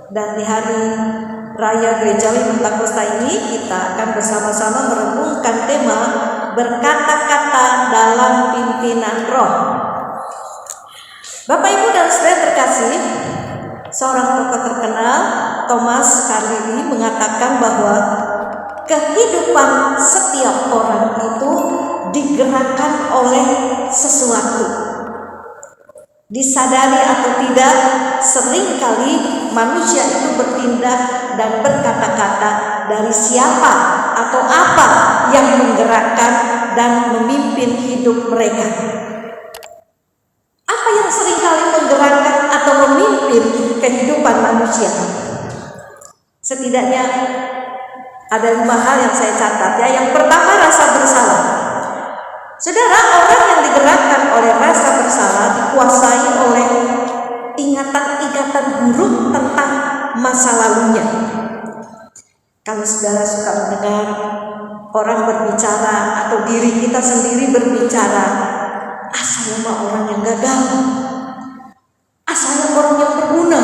Dan di hari Raya Gerejawi Pentakosta ini kita akan bersama-sama merenungkan tema berkata-kata dalam pimpinan Roh. Bapak, Ibu, dan saudara terkasih, seorang tokoh terkenal, Thomas Carlyle, mengatakan bahwa kehidupan setiap orang itu digerakkan oleh sesuatu. Disadari atau tidak, seringkali manusia itu bertindak dan berkata-kata dari siapa atau apa yang menggerakkan dan memimpin hidup mereka. Apa yang seringkali menggerakkan atau memimpin kehidupan manusia? Setidaknya ada 5 hal yang saya catat ya. Yang pertama, rasa bersalah. Saudara, orang yang digerakkan oleh rasa bersalah dikuasai oleh ingatan-ingatan buruk tentang masa lalunya. Kalau saudara suka mendengar orang berbicara atau diri kita sendiri berbicara, saya mah orang yang gagal, saya orang yang berguna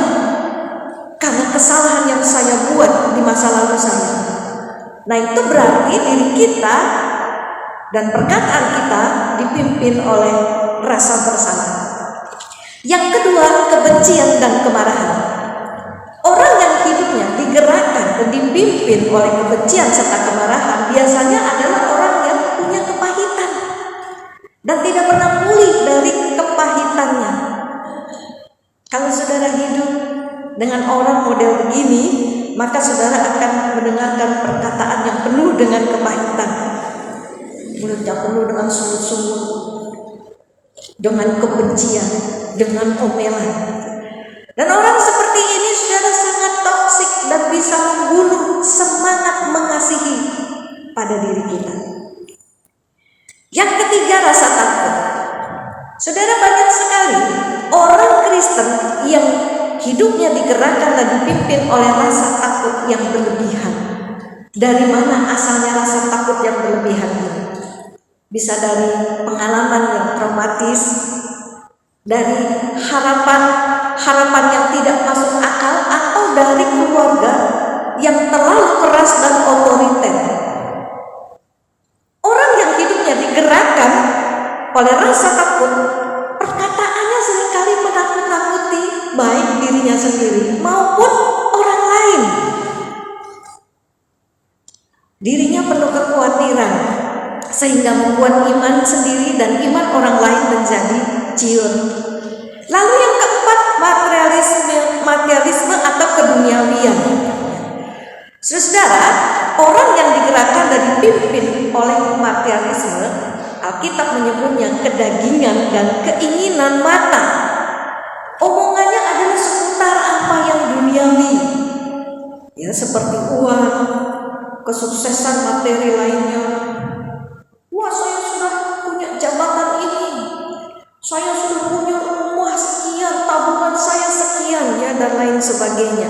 karena kesalahan yang saya buat di masa lalu saya. Nah, itu berarti diri kita dan perkataan kita dipimpin oleh rasa bersalah. Yang kedua, kebencian dan kemarahan. Orang yang hidupnya digerakkan dan dipimpin oleh kebencian serta kemarahan biasanya adalah orang yang punya kepahitan dan tidak pernah pulih dari kepahitannya. Kalau saudara hidup dengan orang model begini, maka saudara akan mendengarkan perkataan yang penuh dengan kepahitan. Mulutnya penuh dengan sungut-sungut, dengan kebencian, dengan omelan. Dan orang seperti ini saudara sangat toksik dan bisa membunuh semangat mengasihi pada diri kita. Yang ketiga, rasa takut. Saudara, banyak sekali orang Kristen yang hidupnya digerakkan dan dipimpin oleh rasa takut yang berlebihan. Dari mana asalnya rasa takut yang berlebihan ini? Bisa dari pengalaman yang traumatis, dari harapan yang tidak masuk akal, atau dari keluarga yang terlalu keras dan otoriter. Orang yang hidupnya digerakkan oleh rasa takut, perkataannya seringkali menakut-nakuti baik dirinya sendiri maupun orang lain. Dirinya penuh kekhawatiran sehingga membuat iman sendiri dan iman orang lain menjadi ciut. Lalu yang keempat, materialisme atau keduniawian. Saudara, orang yang digerakkan dan dipimpin oleh materialisme, Alkitab menyebutnya kedagingan dan keinginan mata. Omongannya adalah seputar apa yang duniawi, ya, seperti uang, kesuksesan materi lainnya. Wah, saya sudah punya jabatan ini, saya sudah punya rumah sekian, tabungan saya sekian, ya, dan lain sebagainya.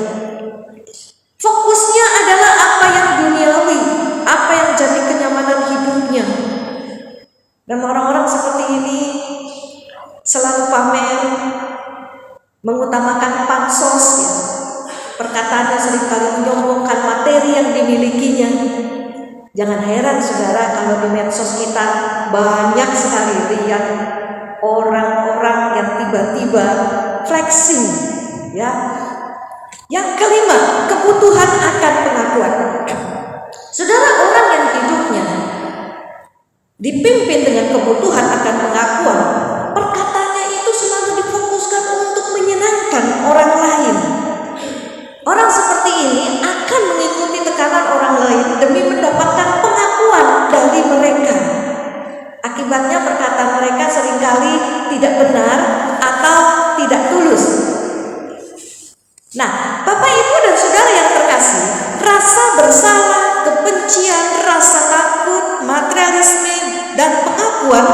Fokusnya adalah apa yang duniawi, apa yang jadi kenyamanan hidupnya. Dan orang-orang seperti ini selalu pamer, mengutamakan pansos, ya. Perkataannya seringkali menyombongkan materi yang dimilikinya. Jangan heran saudara kalau di medsos kita banyak sekali lihat orang-orang yang tiba-tiba flexing, ya. Yang kelima, kebutuhan akan pengakuan. Saudara, orang yang hidupnya dipimpin dengan kebutuhan akan pengakuan, perkataannya itu selalu difokuskan untuk menyenangkan orang lain. Orang seperti ini akan mengikuti tekanan orang lain demi mendapatkan pengakuan dari mereka. Akibatnya perkataan mereka seringkali tidak benar atau tidak tulus. Nah, Bapak, Ibu, dan saudara yang terkasih, rasa bersalah, kebencian, rasa takut, materialisme, dan pengakuan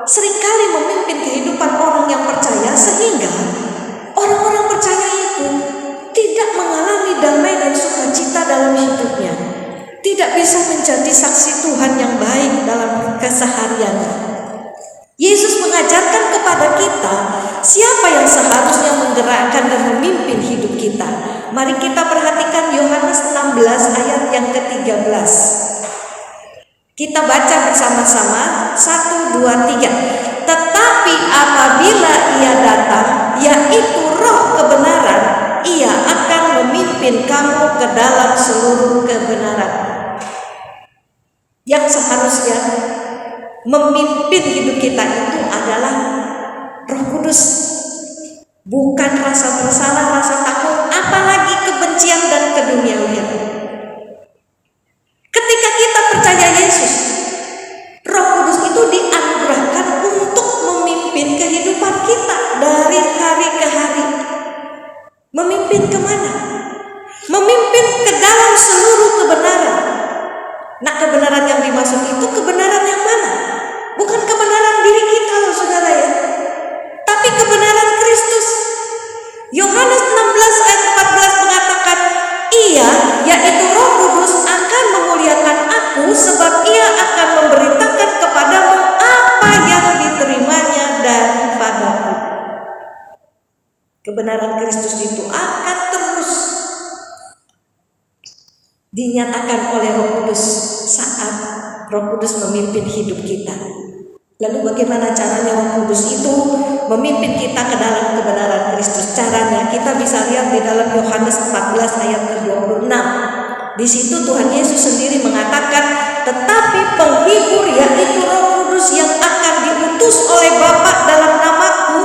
seringkali memimpin kehidupan orang yang percaya, sehingga orang-orang percaya itu tidak mengalami damai dan sukacita dalam hidupnya, tidak bisa menjadi saksi Tuhan yang baik dalam kesehariannya. Yesus mengajarkan kepada kita siapa yang seharusnya menggerakkan dan memimpin hidup kita. Mari kita perhatikan Yohanes 16 ayat yang ke-13. Kita baca bersama-sama, 1, 2, 3. Tetapi apabila ia datang, yaitu Roh kebenaran, ia akan memimpin kamu ke dalam seluruh kebenaran. Yang seharusnya memimpin hidup kita itu adalah Roh Kudus, bukan rasa bersalah, rasa takut, apalagi kebencian dan keduniawian. Ketika kita percaya Yesus, Roh Kudus itu dianugerahkan untuk memimpin kehidupan kita dari hari ke hari. Memimpin kemana? Memimpin ke dalam seluruh kebenaran. Nah, kebenaran yang dimaksud itu kebenaran yang mana? Bukan kebenaran diri kita loh saudara ya, tapi kebenaran Kristus. Yohanes 16 ayat 14 mengatakan, ia, yaitu Roh Kudus, akan memuliakan aku, sebab ia akan memberitakan kepadamu apa yang diterimanya daripadaku. Kebenaran Kristus itu akan terus dinyatakan oleh Roh Kudus saat Roh Kudus memimpin hidup kita. Lalu bagaimana caranya Roh Kudus itu memimpin kita ke dalam kebenaran Kristus? Caranya kita bisa lihat di dalam Yohanes 14 ayat ke-26. Di situ Tuhan Yesus sendiri mengatakan, tetapi penghibur, yaitu Roh Kudus yang akan diutus oleh Bapa dalam namaku,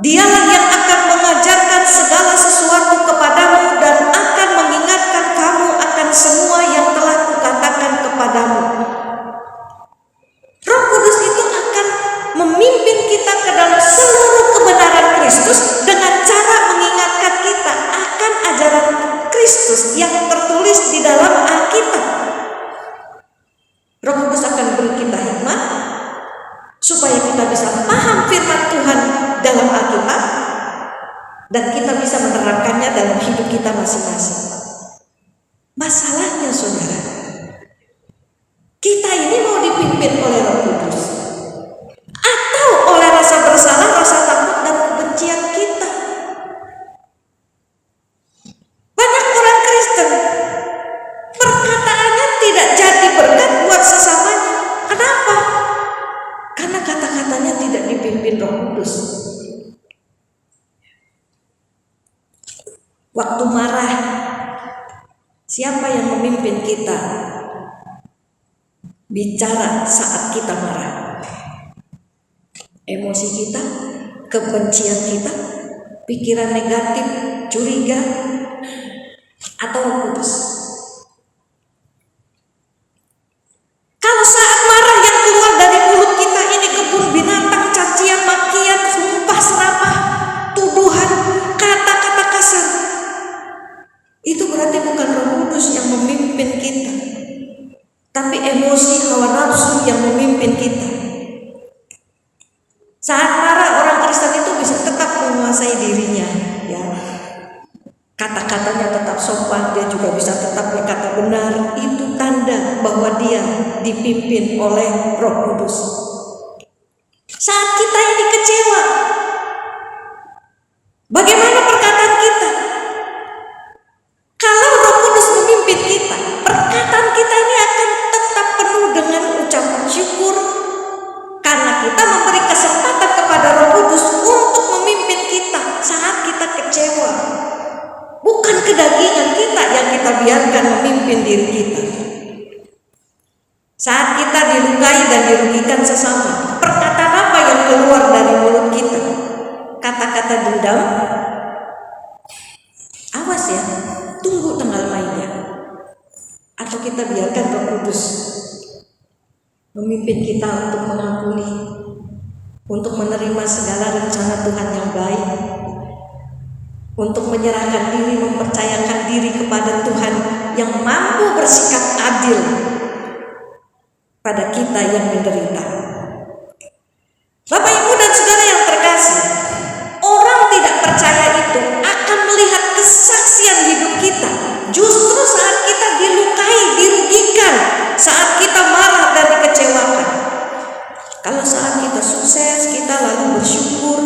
dialah yang akan mengajarkan segala sesuatu kepadamu dan akan mengingatkan kamu akan semua yang telah kukatakan kepadamu. Roh Kudus itu akan memimpin kita ke dalam seluruh kebenaran Kristus dengan cara mengingatkan kita akan ajaran Kristus yang tertulis di dalam Alkitab. Roh Kudus akan beri kita hikmat supaya kita bisa paham firman Tuhan dalam Alkitab dan kita bisa menerapkannya dalam hidup kita masing-masing. Masalahnya saudara, kita ini mau dipimpin oleh Roh Kudus atau oleh rasa bersalah, rasa takut dan kebencian kita. Banyak orang Kristen perkataannya tidak jadi berkat buat sesamanya. Kenapa? Karena kata-katanya tidak dipimpin Roh Kudus. Waktu marah, siapa yang memimpin kita bicara saat kita marah? Emosi kita, kebencian kita, pikiran negatif, curiga, atau Roh Kudus? Kalau saat marah yang keluar dari mulut kita ini kebun binatang, cacian, makian, sumpah serapah, tuduhan, kata-kata kasar, itu berarti bukan Roh Kudus yang memimpin kita, tapi emosi, hawa nafsu yang memimpin kita. Saat marah orang Kristen itu bisa tetap menguasai dirinya, ya. Kata-katanya tetap sopan, dia juga bisa tetap berkata benar. Itu tanda bahwa dia dipimpin oleh Roh Kudus. Saat kita ini kecewa, bagaimana perkataan kita? Kalau Roh Kudus memimpin kita, perkataan kita ini akan tetap penuh dengan ucapan syukur, karena kita memberi kesempatan kepada Roh Kudus untuk memimpin kita saat kita kecewa. Bukan kedagingan kita yang kita biarkan memimpin diri kita. Saat kita dilukai dan dirugikan sesama, perkataan apa yang keluar dari mulut kita? Kata-kata dendam? Awas ya, tunggu tanggal mainnya. Atau kita biarkan Roh Kudus memimpin kita untuk mengampuni, untuk menerima segala rencana Tuhan yang baik, untuk menyerahkan diri, mempercayakan diri kepada Tuhan yang mampu bersikap adil pada kita yang menderita. Bapak, Ibu, dan saudara yang terkasih, orang tidak percaya itu akan melihat kesaksian hidup kita justru saat kita dilukai, dirugikan, saat kita marah dan dikecewakan. Kalau saat kita sukses, kita lalu bersyukur,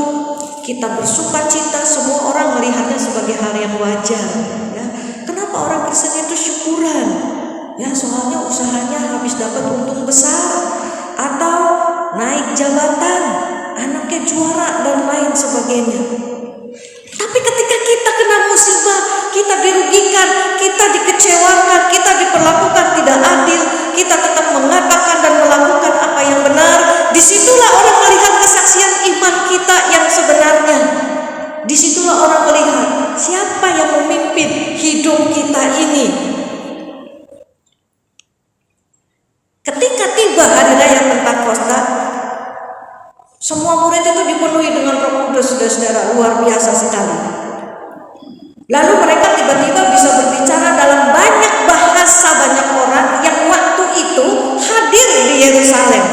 kita bersukacita, semua orang melihatnya sebagai hal yang wajar ya. Kenapa orang Kristen itu syukuran? Ya soalnya usahanya habis dapat untung besar atau naik jabatan, anaknya juara dan lain sebagainya. Tapi ketika kita kena musibah, kita dirugikan, kita dikecewakan, kita diperlakukan tidak adil, kita tetap mengatakan dan melakukan apa yang benar, disitulah orang melihat kesaksian iman kita yang sebenarnya. Disitulah orang melihat siapa yang memimpin hidup kita ini. Ketika tiba hari raya Pentakosta, semua murid itu dipenuhi dengan Roh Kudus, saudara-saudara, luar biasa sekali. Lalu mereka tiba-tiba bisa berbicara dalam banyak bahasa banyak orang yang waktu itu hadir di Yerusalem.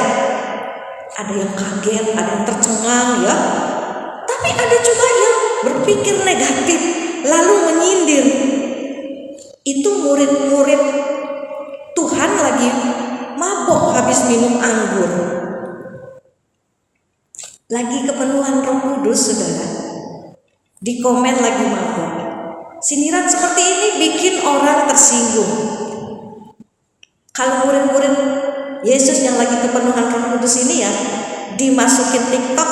Ada yang kaget, ada yang tercengang ya. Tapi ada juga yang berpikir negatif lalu menyindir. Itu murid-murid Tuhan lagi mabok habis minum anggur. Lagi kepenuhan Roh Kudus, saudara. Di komen lagi mabok. Sindiran seperti ini bikin orang tersinggung. Kalau murid-murid Yesus yang lagi kepenuhan Roh Kudus ini ya dimasukin TikTok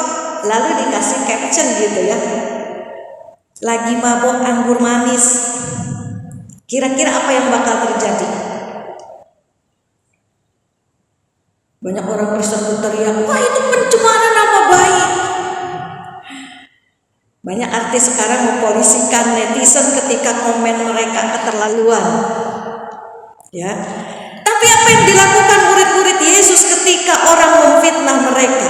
lalu dikasih caption gitu ya, lagi mabok anggur manis, kira-kira apa yang bakal terjadi? Banyak orang Kristen berteriak, wah itu pencemaran nama baik. Banyak artis sekarang mempolisikan netizen ketika komen mereka keterlaluan ya. Tapi apa yang dilakukan murid-murid Yesus ketika orang memfitnah mereka?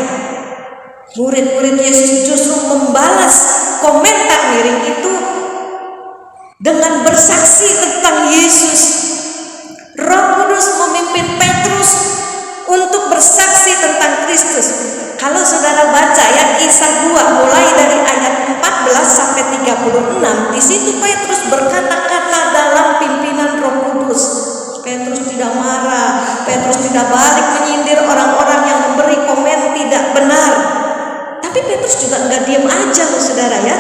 Murid-murid Yesus justru membalas komentar miring itu dengan bersaksi tentang Yesus. Roh Kudus memimpin Petrus untuk bersaksi tentang Kristus. Kalau saudara baca ya Kisah 2 mulai dari ayat 14 sampai 36, di situ Petrus berkata-kata dalam pimpinan Roh Kudus. Petrus tidak marah, Petrus tidak balik menyindir orang-orang yang memberi komen tidak benar. Tapi Petrus juga nggak diam aja loh saudara ya.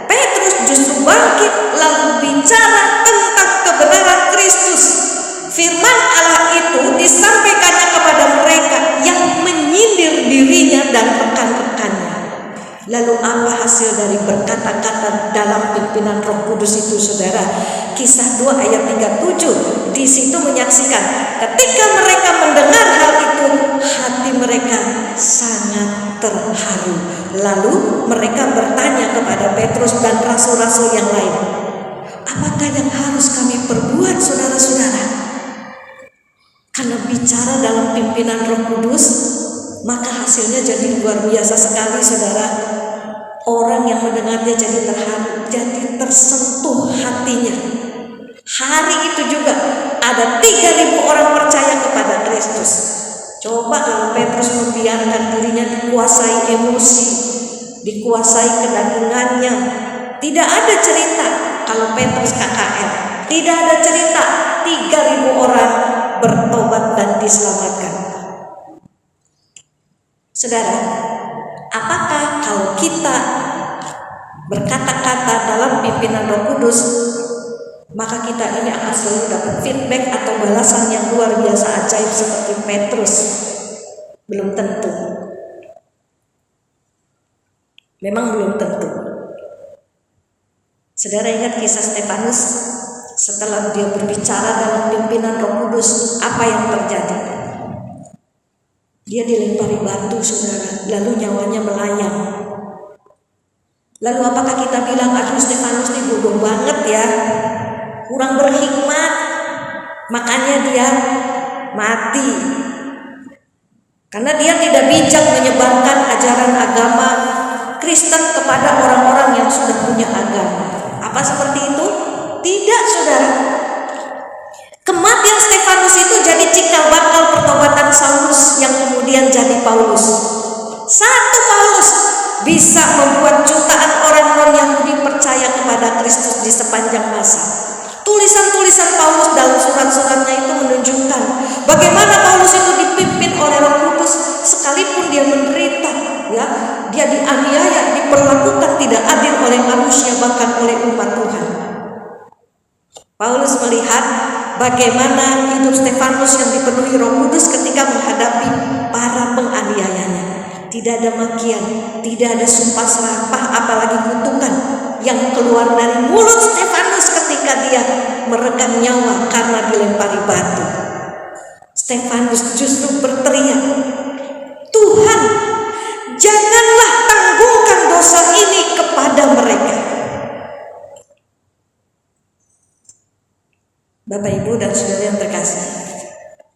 Petrus justru bangkit lalu bicara tentang kebenaran Kristus. Firman Allah itu disampaikannya kepada mereka yang menyindir dirinya dan rekan-rekannya. Lalu apa hasil dari berkata-kata dalam pimpinan Roh Kudus itu, saudara? Kisah 2 ayat 37 di situ menyaksikan ketika mereka mendengar hal itu, hati mereka sangat terharu. Lalu mereka bertanya kepada Petrus dan rasul-rasul yang lain, apakah yang harus kami perbuat, saudara-saudara? Karena bicara dalam pimpinan Roh Kudus, maka hasilnya jadi luar biasa sekali, saudara. Orang yang mendengarnya jadi terharu, jadi tersentuh hatinya. Hari itu juga ada 3.000 orang percaya kepada Kristus. Coba kalau Petrus membiarkan dirinya dikuasai emosi, dikuasai kedagingannya. Tidak ada cerita kalau Petrus KKR. Tidak ada cerita 3.000 orang bertobat dan diselamatkan. Saudara, apakah kalau kita berkata-kata dalam pimpinan Roh Kudus, maka kita ini akan selalu dapat feedback atau balasan yang luar biasa ajaib seperti Petrus? Belum tentu. Memang belum tentu. Saudara ingat kisah Stefanus? Setelah dia berbicara dalam pimpinan Roh Kudus, apa yang terjadi? Dia dilempari batu, saudara, lalu nyawanya melayang. Lalu apakah kita bilang, aduh Stefanus ini bodoh banget ya, kurang berhikmat, makanya dia mati? Karena dia tidak bijak menyebarkan ajaran agama Kristen kepada orang-orang yang sudah punya agama. Apa seperti itu? Tidak, saudara. Kematian Stefanus itu jadi cikal bakal pertobatan Saulus yang kemudian jadi Paulus. Satu Paulus bisa membuat jutaan orang non-Yahudi percaya kepada Kristus di sepanjang masa. Tulisan-tulisan Paulus dalam surat-suratnya itu menunjukkan bagaimana Paulus itu dipimpin oleh Roh Kudus sekalipun dia menderita, ya, dia dianiaya, diperlakukan tidak adil oleh manusia bahkan oleh umat Tuhan. Paulus melihat bagaimana hidup Stefanus yang dipenuhi Roh Kudus ketika menghadapi para penganiayanya. Tidak ada makian, tidak ada sumpah serapah, apalagi kutukan yang keluar dari mulut Stefanus ketika dia meregang nyawa karena dilempari batu. Stefanus justru berteriak, "Tuhan, janganlah tanggungkan dosa ini kepada mereka." Bapak, Ibu, dan saudara yang terkasih,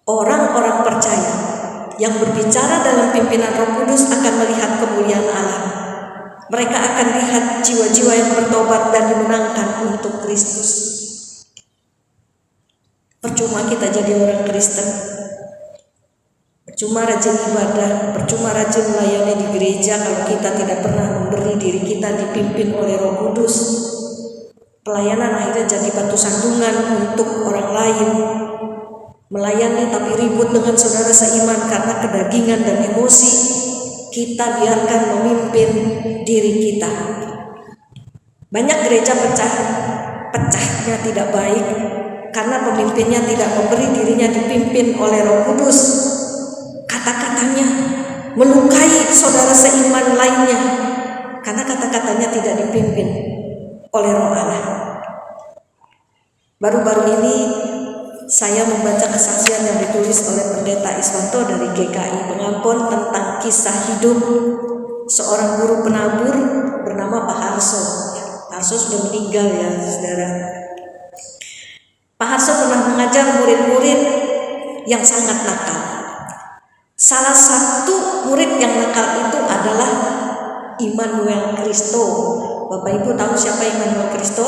orang-orang percaya yang berbicara dalam pimpinan Roh Kudus akan melihat kemuliaan Allah. Mereka akan lihat jiwa-jiwa yang bertobat dan dimenangkan untuk Kristus. Percuma kita jadi orang Kristen, percuma rajin ibadah, percuma rajin melayani di gereja kalau kita tidak pernah memberi diri kita dipimpin oleh Roh Kudus. Pelayanan akhirnya jadi batu sandungan untuk orang lain. Melayani tapi ribut dengan saudara seiman karena kedagingan dan emosi. Kita biarkan memimpin diri kita. Banyak gereja pecahnya tidak baik karena pemimpinnya tidak memberi dirinya dipimpin oleh Roh Kudus. Kata-katanya melukai saudara seiman lainnya karena kata-katanya tidak dipimpin oleh Roh Allah. Baru-baru ini saya membaca kesaksian yang ditulis oleh Pendeta Iswanto dari GKI Pengampon tentang kisah hidup seorang guru penabur bernama Pak Harso. Pak Harso sudah meninggal ya, saudara. Pak Harso pernah mengajar murid-murid yang sangat nakal. Salah satu murid yang nakal itu adalah Immanuel Kristo. Bapak Ibu tahu siapa Immanuel Kristo?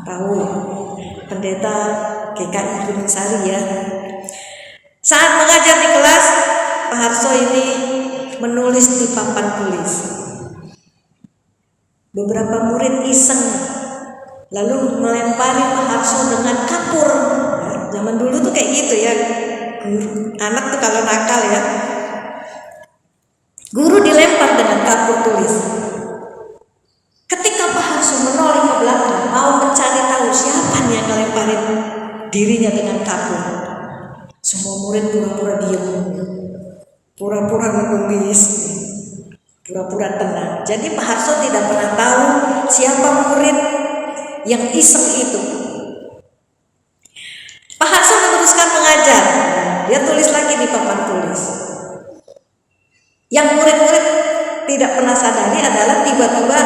Tahu, pendeta GKI Gunung Sari ya. Saat mengajar di kelas, Pak Harso ini menulis di papan tulis. Beberapa murid iseng lalu melempari Pak Harso dengan kapur. Nah, zaman dulu tuh kayak gitu ya, anak tuh kalau nakal ya, guru dilempar dengan kapur tulis. Ketika Pak Harso menoleh ke belakang mau mencari tahu siapa yang ngelemparin dirinya dengan kapur, semua murid pura-pura diam, pura-pura menangis, pura-pura tenang. Jadi Pak Harso tidak pernah tahu siapa murid yang iseng itu. Pak Harso meneruskan mengajar. Dia tulis lagi di papan tulis. Yang murid-murid tidak pernah sadari adalah tiba-tiba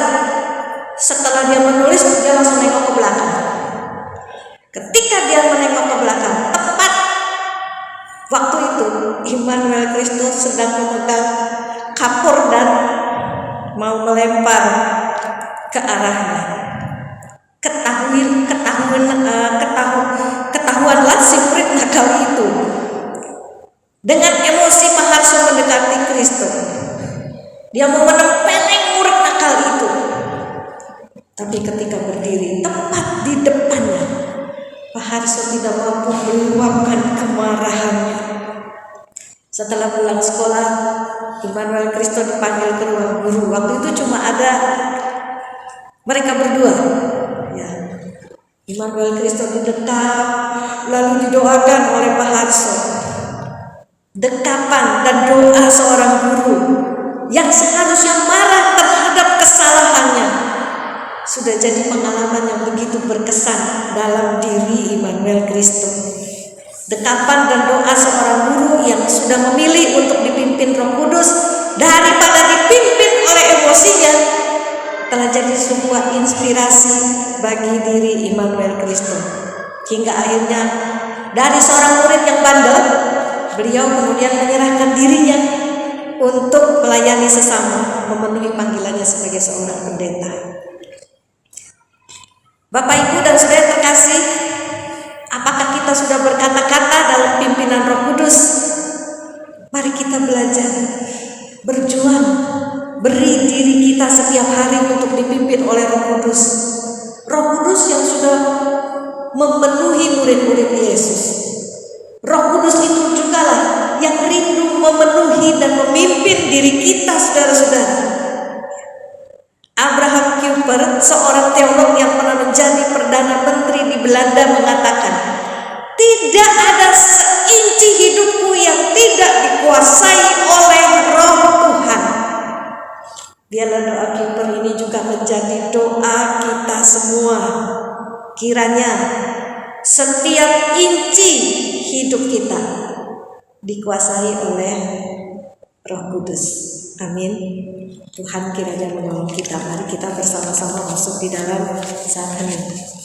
setelah dia menulis, dia langsung nengok ke belakang. Ketika dia menengok ke belakang, tepat waktu itu Immanuel Kristo sedang memegang kapur dan mau melempar ke arahnya. Ketahuanlah si murid nakal itu. Dengan emosi Pak Harso mendekati Kristo. Dia mau menempeleng murid nakal itu. Tapi ketika berdiri tepat di depannya, Pak Harso tidak mampu meluapkan kemarahannya. Setelah pulang sekolah, Immanuel Kristo dipanggil ke ruang guru. Waktu itu cuma ada mereka berdua. Ya. Immanuel Kristo didekap, lalu didoakan oleh Pak Harso. Dekapan dan doa seorang guru yang seharusnya marah terhadap kesalahannya sudah jadi pengalaman yang begitu berkesan dalam diri Immanuel Kristo. Dekapan dan doa seorang guru yang sudah memilih untuk dipimpin Roh Kudus daripada dipimpin oleh emosinya telah jadi sebuah inspirasi bagi diri Immanuel Kristo. Hingga akhirnya dari seorang murid yang bandel, beliau kemudian menyerahkan dirinya untuk melayani sesama, memenuhi panggilannya sebagai seorang pendeta. Bapak, Ibu, dan saudara terkasih, apakah kita sudah berkata-kata dalam pimpinan Roh Kudus? Mari kita belajar, berjuang, beri diri kita setiap hari untuk dipimpin oleh Roh Kudus. Roh Kudus yang sudah memenuhi murid-murid Yesus. Roh Kudus itu jugalah yang rindu memenuhi dan memimpin diri kita, saudara-saudara. Abraham Kuyper, seorang teolog yang pernah menjadi Perdana Menteri di Belanda mengatakan, tidak ada seinci hidupku yang tidak dikuasai oleh Roh Tuhan. Biarlah doa Kimper ini juga menjadi doa kita semua. Kiranya setiap inci hidup kita dikuasai oleh Roh Kudus. Amin. Tuhan kiranya menolong kita. Mari kita bersama-sama masuk di dalam saat hening.